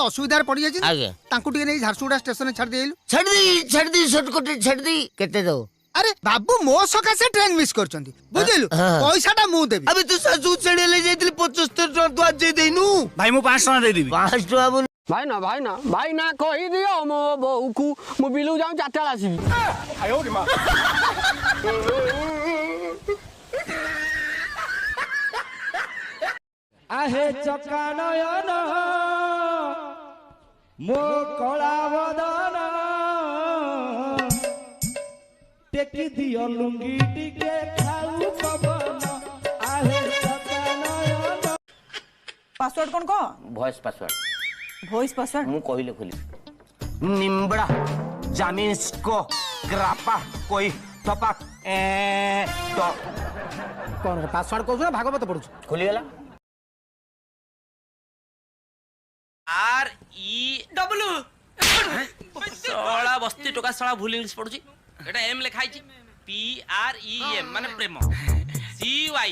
असुविधा पड़ जाए आगे झारसुगुड़ा स्टेशन छाड़ देलु छाड़ दी शॉर्टकट छाड़ दी केते दो अरे बाबू मो सकाशे ट्रेन मिस करछंती बुझिलु पैसाटा मु देबी अबे तू सासू छेड़े ले जाइतली 75 टका तू आज देइनु भाई मु 5 टका दे देबी 5 टका बोल भाई ना कही दियो मो बहू को मु बिलु जाऊं 4 टा आसीबी आयो रे मां आहे चकानयन मो कला बदन टेकी दियो लुंगी टिके खाऊ पवन आहे चकानयन पासवर्ड कौन को वॉइस पासवर्ड मु कहिले खोली निम्बड़ा जामिन्स्को ग्रापा कोई टपक तो कौन पासवर्ड कहू भागवत पढु खोली गला REW साला बस्ती टोका साला भूल इंग्लिश पढुची एटा एम लिखाई छी PREM माने प्रेम CY